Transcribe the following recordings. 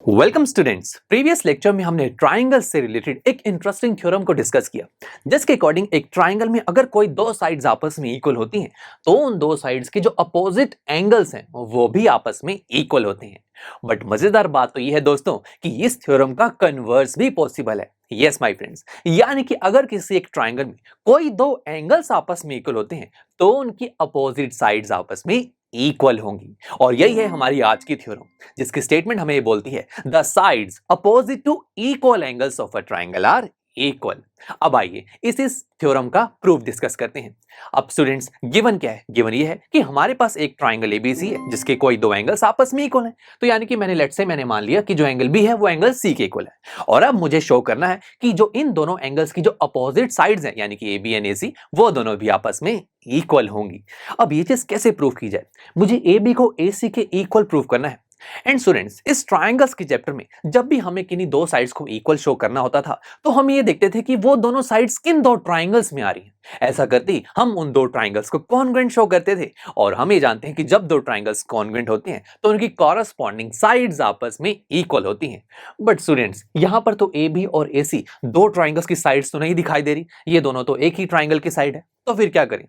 Welcome students. Previous lecture में हमने triangle से रिलेटेड एक इंटरेस्टिंग थ्योरम को डिस्कस किया, जिसके अकॉर्डिंग एक ट्राइंगल में अगर कोई दो साइड्स आपस में इक्वल होती हैं तो उन दो साइड्स के जो अपोजिट एंगल्स हैं वो भी आपस में इक्वल होते हैं। बट मजेदार बात तो यह है दोस्तों कि इस थ्योरम का कन्वर्स भी पॉसिबल है। यस माय फ्रेंड्स, यानी कि अगर किसी एक ट्राइंगल में कोई दो एंगल्स आपस में इक्वल होते हैं तो उनकी अपोजिट साइड्स आपस में इक्वल होंगी। और यही है हमारी आज की थ्योरम, जिसकी स्टेटमेंट हमें ये बोलती है the sides opposite to equal angles of a triangle are equal. अब आइए इस थ्योरम का प्रूफ डिस्कस करते हैं। अब स्टूडेंट्स, गिवन क्या है? गिवन ये है कि हमारे पास एक ट्राइंगल एबीसी है जिसके कोई दो एंगल्स आपस में इक्वल हैं। तो यानी कि मैंने मान लिया कि जो एंगल बी है वो एंगल सी के इक्वल है। और अब मुझे शो करना है कि जो इन दोनों एंगल्स की जो अपोजिट साइड्स हैं यानी कि ए बी एंड ए सी, वो दोनों भी आपस में इक्वल होंगी। अब ये चीज कैसे प्रूफ की जाए? मुझे ए बी को ए सी के इक्वल प्रूफ करना है। एंड स्टूडेंट्स, इस ट्राइंगल्स के चैप्टर में जब भी हमें किन्हीं दो साइड्स को इक्वल शो करना होता था तो हम ये देखते थे कि वो दोनों साइड्स किन दो ट्राइंगल्स में आ रही हैं। ऐसा करते ही हम उन दो ट्राइंगल्स को कॉन्ग्रुएंट शो करते थे। और हम ये जानते हैं कि जब दो ट्राइंगल्स कॉन्ग्रुएंट होते हैं तो उनकी कॉरस्पॉन्डिंग साइड्स आपस में इक्वल होती हैं। बट स्टूडेंट्स, यहां पर तो ए बी और ए सी दो ट्राइंगल्स की साइड्स तो नहीं दिखाई दे रही, ये दोनों तो एक ही ट्राइंगल की साइड है। तो फिर क्या करें?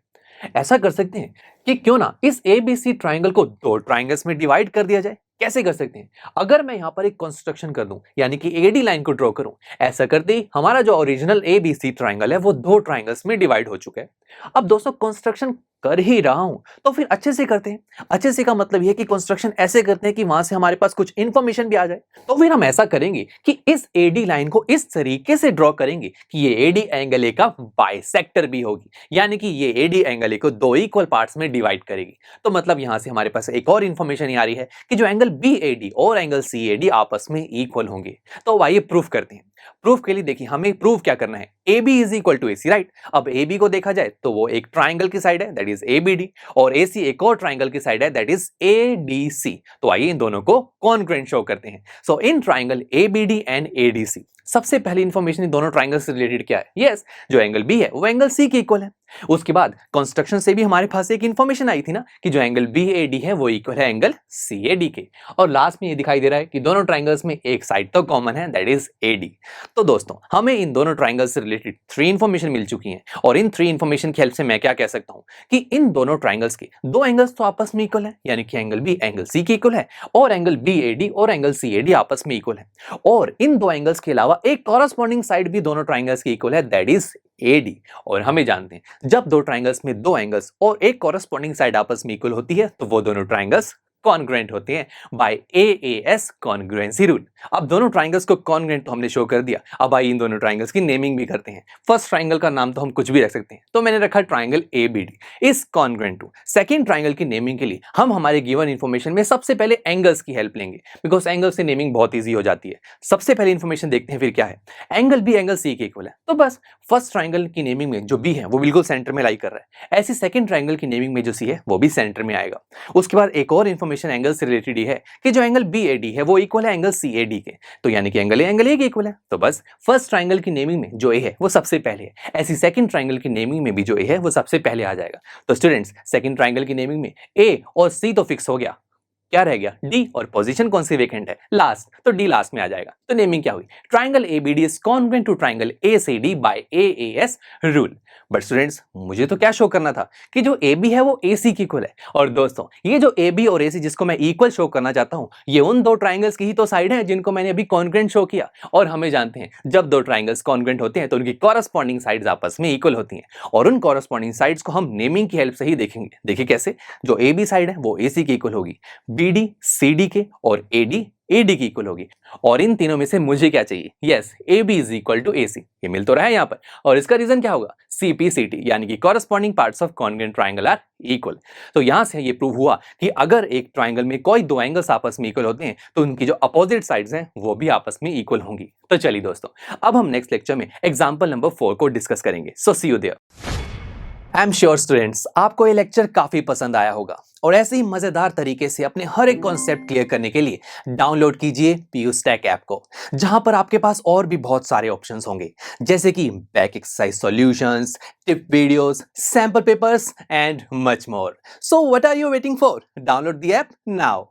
ऐसा कर सकते हैं कि क्यों ना इस एबीसी ट्राइंगल को दो ट्राइंगल्स में डिवाइड कर दिया जाए। कैसे कर सकते हैं? अगर मैं यहां पर एक कंस्ट्रक्शन कर दूं यानी कि एडी लाइन को ड्रॉ करूं, ऐसा करते ही हमारा जो ओरिजिनल एबीसी ट्राइंगल है वो दो ट्राइंगल्स में डिवाइड हो चुका है। अब दोस्तों, कंस्ट्रक्शन कर ही रहा हूं तो फिर अच्छे से करते हैं। अच्छे से का मतलब यह कि कंस्ट्रक्शन ऐसे करते हैं कि वहां से हमारे पास कुछ इंफॉर्मेशन भी आ जाए। तो फिर हम ऐसा करेंगे कि इस एडी लाइन को इस तरीके से ड्रॉ करेंगे कि ये एडी एंगल ए का बाइसेक्टर भी होगी, यानी कि ये एडी एंगल ए को दो इक्वल पार्ट्स में डिवाइड करेगी। तो मतलब यहां से हमारे पास एक और इंफॉर्मेशन आ रही है कि जो एंगल बी एडी और एंगल सी एडी आपस में इक्वल होंगे। तो आइए प्रूफ करते हैं। प्रूफ के लिए देखिए, हमें प्रूफ क्या करना है? A B is equal to A C, right? अब ए बी को देखा जाए तो वो एक ट्राइंगल की साइड है, that is A B D, और ए सी एक और ट्राइंगल की साइड है, that is A D C. तो आइए इन दोनों को कॉन्ग्रुएंट शो करते हैं। So in triangle A B D and A D C, सबसे पहली इंफॉर्मेशन इन दोनों ट्राइंगल से रिलेटेड क्या है? यस, जो एंगल बी है वो एंगल सी के इक्वल है। उसके बाद कंस्ट्रक्शन से भी हमारे पास एक इंफॉर्मेशन आई थी ना कि जो एंगल बी ए डी है वो इक्वल है एंगल सी ए डी के। और लास्ट में ये दिखाई दे रहा है कि दोनों ट्राइंगल्स में एक साइड तो कॉमन है, दैट इज ए डी। तो दोस्तों, हमें इन दोनों ट्राइंगल्स से रिलेटेड थ्री इंफॉर्मेशन मिल चुकी हैं। और इन थ्री इंफॉर्मेशन की हेल्प से मैं क्या कह सकता हूं कि इन दोनों ट्राइंगल्स के दो एंगल्स तो आपस में इक्वल है, यानी कि एंगल बी एंगल सी के इक्वल है और एंगल बी ए डी और एंगल सी ए डी आपस में इक्वल है। और इन दो एंगल्स के अलावा एक कॉरस्पॉन्डिंग साइड भी दोनों ट्राइंगल्स की इक्वल है, दैट इज AD। और हमें जानते हैं जब दो ट्राइंगल्स में दो एंगल्स और एक कॉरस्पॉन्डिंग साइड आपस में इक्वल होती है तो वो दोनों ट्राइंगल्स कॉन्ग्रुएंट होते हैं बाय AAS कॉन्ग्रुएंसी रूल। अब दोनों ट्राइंगल्स को कॉन्ग्रुएंट तो हमने शो कर दिया। अब आइए इन दोनों ट्राइंगल्स की नेमिंग भी करते हैं। फर्स्ट ट्राइंगल का नाम तो हम कुछ भी रख सकते हैं, तो मैंने रखा triangle ABD is congruent to. Second triangle की नेमिंग के लिए हम हमारे गिवन इंफॉर्मेशन में सबसे पहले एंगल्स की हेल्प लेंगे, बिकॉज एंगल से नेमिंग बहुत ईजी हो जाती है। सबसे पहले इंफॉर्मेशन देखते हैं फिर क्या है। एंगल बी एंगल सी के इक्वल है, तो बस फर्स्ट ट्राइंगल की नेमिंग में जो बी है वो बिल्कुल सेंटर में लाई कर रहा है। ऐसी सेकंड ट्राइंगल की नेमिंग में जो सी है वो भी सेंटर में आएगा। उसके बाद एक और इंफॉर्मेशन एंगल से रिलेटेड है कि जो एंगल बी ए डी है वो इक्वल है एंगल सी ए डी के, तो यानी कि एंगल ए के इक्वल है। तो बस फर्स्ट ट्राइंगल की नेमिंग में जो ए है वो सबसे पहले है, ऐसी सेकंड ट्राइंगल की नेमिंग में भी जो ए है वो सबसे पहले आ जाएगा। तो स्टूडेंट्स, सेकंड ट्राइंगल की नेमिंग में ए और सी तो फिक्स हो गया, क्या रह गया? डी। और पोजीशन कौन सी वेकेंट है? लास्ट, तो डी लास्ट में आ जाएगा। तो नेमिंग क्या हुई? Triangle ABD is congruent to triangle ACD by AS rule. But students, मुझे तो क्या शो करना था कि जो ए बी है वो ए सी की इक्वल है। और दोस्तों, ये जो ए बी और ए सी जिसको मैं इक्वल शो करना चाहता हूं, ये उन दो ट्राइंगल्स की ही तो साइड है जिनको मैंने अभी कॉन्ग्रुएंट शो किया। और हमें जानते हैं जब दो ट्राइंगल्स कॉन्ग्रुएंट होते हैं तो उनकी कॉरस्पॉन्डिंग साइड्स आपस में इक्वल होती हैं। और उन कॉरस्पॉन्डिंग साइड्स को हम नेमिंग की हेल्प से ही देखेंगे। देखिए कैसे। जो ए बी साइड है वो ए सी की इक्वल होगी, बी डी सी डी के, और ए डी की इक्वल होगी। और इन तीनों में से मुझे क्या चाहिए? Yes, A B is equal to A C. ये मिल तो रहा है यहाँ पर। और इसका रीजन क्या होगा? CPCT, यानी कि corresponding parts of congruent triangle are equal. तो यहां से ये प्रूव हुआ कि अगर एक ट्राइंगल में कोई दो एंगल्स आपस में इक्वल होते हैं तो उनकी जो अपोजिट साइड्स हैं वो भी आपस में इक्वल होंगी। तो चलिए दोस्तों, अब हम नेक्स्ट लेक्चर में एग्जाम्पल नंबर 4 को डिस्कस करेंगे। So see you there. I am sure students, आपको ये लेक्चर काफी पसंद आया होगा। और ऐसे ही मजेदार तरीके से अपने हर एक कॉन्सेप्ट क्लियर करने के लिए डाउनलोड कीजिए PUSTACK ऐप को, जहां पर आपके पास और भी बहुत सारे ऑप्शंस होंगे, जैसे कि back exercise solutions, tip videos, sample papers and much more. So what are you waiting for? Download the app now.